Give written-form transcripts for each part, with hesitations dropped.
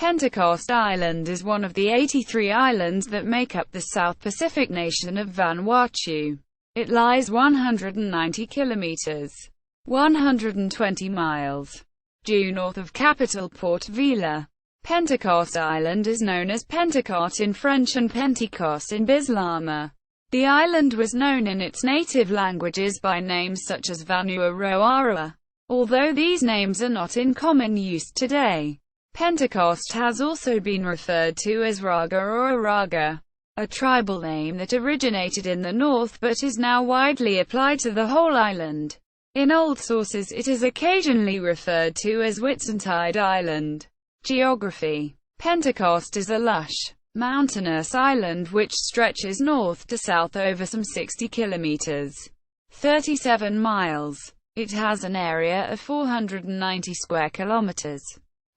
Pentecost Island is one of the 83 islands that make up the South Pacific nation of Vanuatu. It lies 190 kilometers, 120 miles, due north of capital Port Vila. Pentecost Island is known as Pentecôte in French and Pentikos in Bislama. The island was known in its native languages by names such as Vanu Aroaroa, although these names are not in common use today. Pentecost has also been referred to as Raga or Araga, a tribal name that originated in the north but is now widely applied to the whole island. In old sources it is occasionally referred to as Whitsuntide Island. Geography. Pentecost is a lush, mountainous island which stretches north to south over some 60 kilometers, 37 miles. It has an area of 490 square kilometers.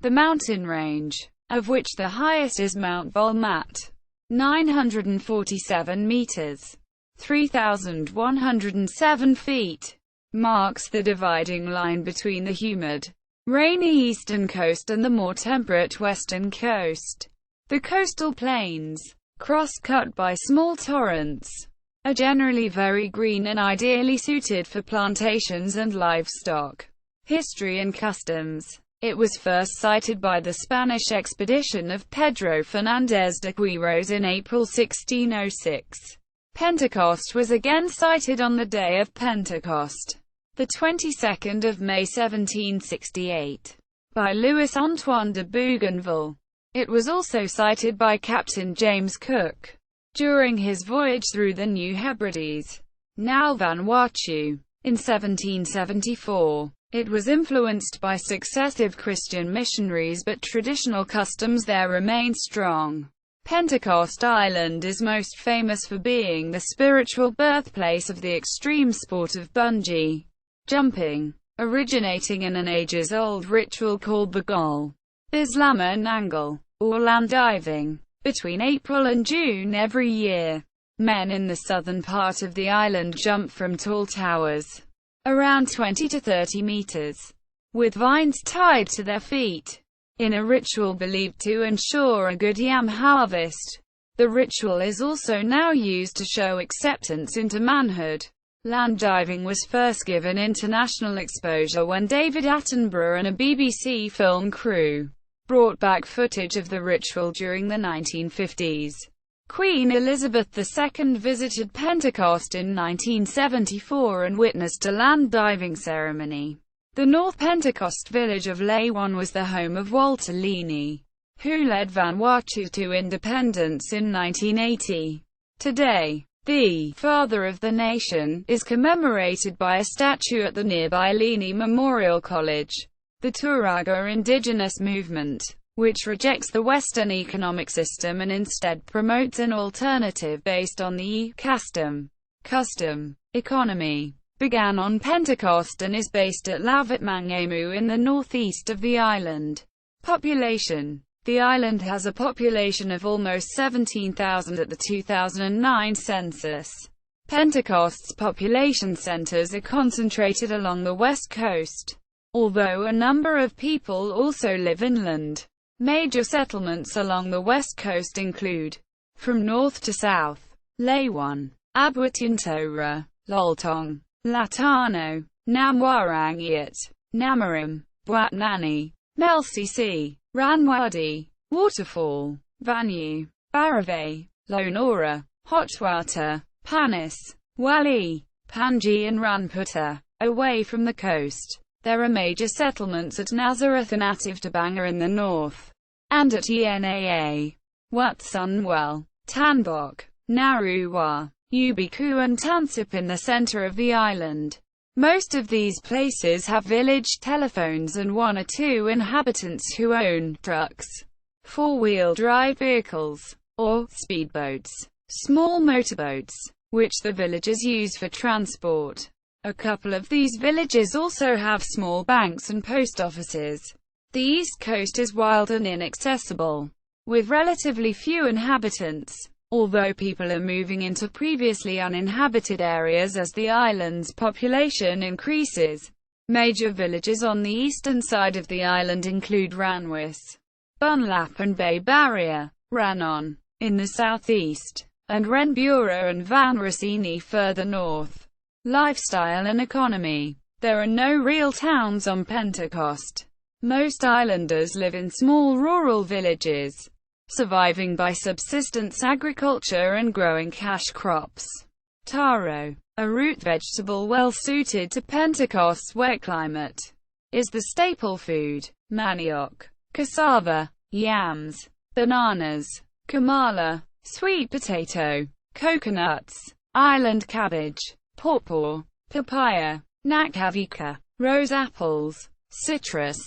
The mountain range, of which the highest is Mount Vanuatu, 947 meters, 3,107 feet, marks the dividing line between the humid, rainy eastern coast and the more temperate western coast. The coastal plains, cross-cut by small torrents, are generally very green and ideally suited for plantations and livestock. History and customs. It was first sighted by the Spanish expedition of Pedro Fernández de Queiroz in April 1606. Pentecost was again sighted on the day of Pentecost, the 22nd of May 1768, by Louis Antoine de Bougainville. It was also sighted by Captain James Cook during his voyage through the New Hebrides, now Vanuatu, in 1774. It was influenced by successive Christian missionaries, but traditional customs there remain strong. Pentecost Island is most famous for being the spiritual birthplace of the extreme sport of bungee jumping, originating in an ages-old ritual called the Gol Bislama Nangle, or land diving, between April and June every year. Men in the southern part of the island jump from tall towers, around 20 to 30 meters, with vines tied to their feet, in a ritual believed to ensure a good yam harvest. The ritual is also now used to show acceptance into manhood. Land diving was first given international exposure when David Attenborough and a BBC film crew brought back footage of the ritual during the 1950s. Queen Elizabeth II visited Pentecost in 1974 and witnessed a land diving ceremony. The North Pentecost village of Leywan was the home of Walter Leaney, who led Vanuatu to independence in 1980. Today, the "Father of the Nation" is commemorated by a statue at the nearby Leaney Memorial College. The Turaga indigenous movement, which rejects the Western economic system and instead promotes an alternative based on the custom economy, began on Pentecost and is based at Lavitmangemu in the northeast of the island. Population. The island has a population of almost 17,000 at the 2009 census. Pentecost's population centers are concentrated along the west coast, although a number of people also live inland. Major settlements along the west coast include, from north to south, Leywan, Abutintora, Loltong, Latano, Namwarangiat, Namarim, Buatnani, Melcc, Ranwadi, Waterfall, Vanu, Baravay, Lonora, Hotwater, Panis, Wali, Panji and Ranputa. Away from the coast, there are major settlements at Nazareth and Ativtabanga in the north, and at Enaa, Watsunwell, Tanbok, Naruwa, Ubiku and Tansip in the center of the island. Most of these places have village telephones and one or two inhabitants who own trucks, four-wheel drive vehicles, or speedboats, small motorboats, which the villagers use for transport. A couple of these villages also have small banks and post offices. The east coast is wild and inaccessible, with relatively few inhabitants, although people are moving into previously uninhabited areas as the island's population increases. Major villages on the eastern side of the island include Ranwis, Bunlap and Bay Barrier, Rannon, in the southeast, and Renbura and Vanracini further north. Lifestyle and economy. There are no real towns on Pentecost. Most islanders live in small rural villages, surviving by subsistence agriculture and growing cash crops. Taro, a root vegetable well suited to Pentecost's wet climate, is the staple food. Manioc, cassava, yams, bananas, kamala, sweet potato, coconuts, island cabbage, pawpaw, papaya, nakavika, rose apples, citrus,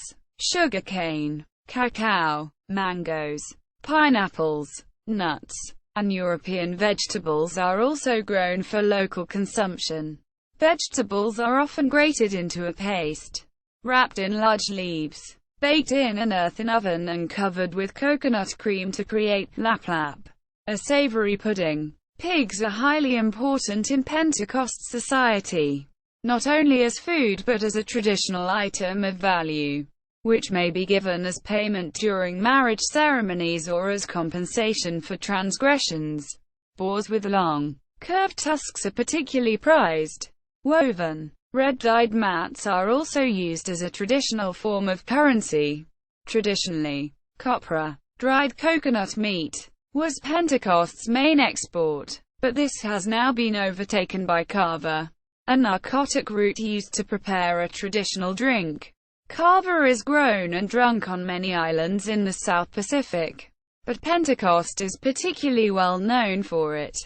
sugarcane, cacao, mangoes, pineapples, nuts, and European vegetables are also grown for local consumption. Vegetables are often grated into a paste, wrapped in large leaves, baked in an earthen oven and covered with coconut cream to create laplap, a savory pudding. Pigs are highly important in Pentecost society, not only as food but as a traditional item of value, which may be given as payment during marriage ceremonies or as compensation for transgressions. Boars with long, curved tusks are particularly prized. Woven, red-dyed mats are also used as a traditional form of currency. Traditionally, copra, dried coconut meat, was Pentecost's main export, but this has now been overtaken by kava, a narcotic root used to prepare a traditional drink. Kava is grown and drunk on many islands in the South Pacific, but Pentecost is particularly well known for it,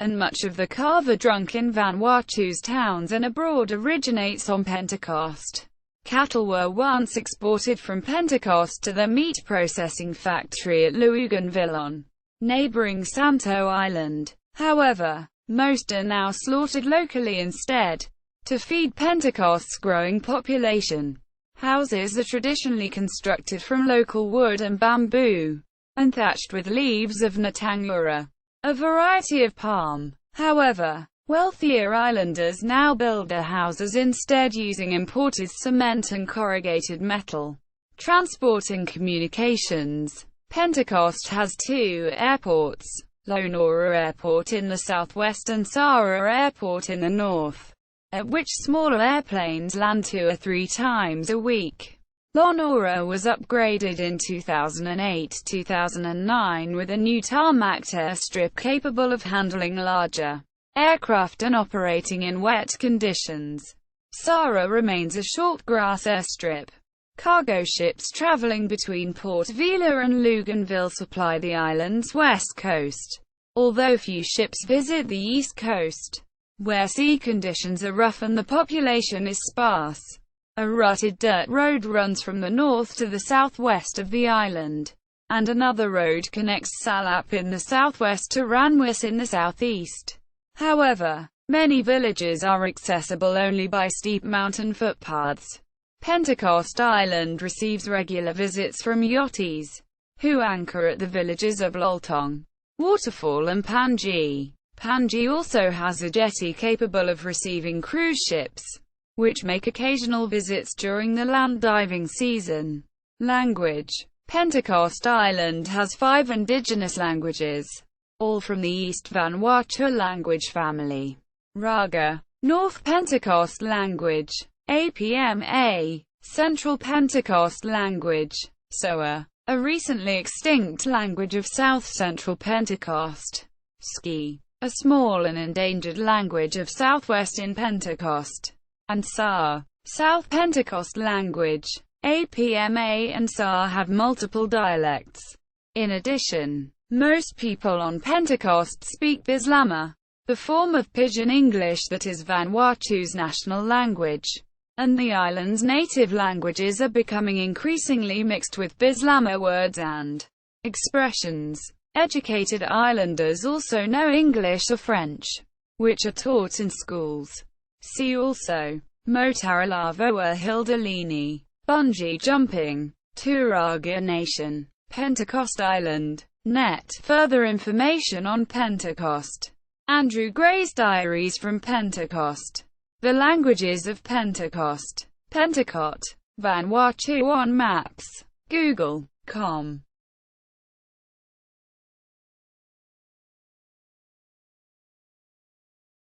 and much of the kava drunk in Vanuatu's towns and abroad originates on Pentecost. Cattle were once exported from Pentecost to the meat processing factory at Luganville, neighboring Santo Island. However, most are now slaughtered locally instead, to feed Pentecost's growing population. Houses are traditionally constructed from local wood and bamboo, and thatched with leaves of natangura, a variety of palm. However, wealthier islanders now build their houses instead using imported cement and corrugated metal. Transport and communications. Pentecost has two airports, Lonora Airport in the southwest and Sara Airport in the north, at which smaller airplanes land 2 or 3 times a week. Lonora was upgraded in 2008-2009 with a new tarmacked airstrip capable of handling larger aircraft and operating in wet conditions. Sara remains a short grass airstrip. Cargo ships traveling between Port Vila and Luganville supply the island's west coast, although few ships visit the east coast, where sea conditions are rough and the population is sparse. A rutted dirt road runs from the north to the southwest of the island, and another road connects Salap in the southwest to Ranwis in the southeast. However, many villages are accessible only by steep mountain footpaths. Pentecost Island receives regular visits from yachties, who anchor at the villages of Loltong, Waterfall and Panji. Panji also has a jetty capable of receiving cruise ships, which make occasional visits during the land diving season. Language. Pentecost Island has 5 indigenous languages, all from the East Vanuatu language family. Raga, North Pentecost language. APMA, Central Pentecost language. Soa, a recently extinct language of South Central Pentecost. Ski, a small and endangered language of southwestern Pentecost. And Sa, South Pentecost language. APMA and Sa have multiple dialects. In addition, most people on Pentecost speak Bislama, the form of Pidgin English that is Vanuatu's national language, and the island's native languages are becoming increasingly mixed with Bislama words and expressions. Educated islanders also know English or French, which are taught in schools. See also Motaralavoa Hildalini, bungee jumping, Turaga Nation, Pentecost Island. Net. Further information on Pentecost. Andrew Gray's Diaries from Pentecost. The Languages of Pentecost. Pentecôte. Vanuatu on Maps. Google.com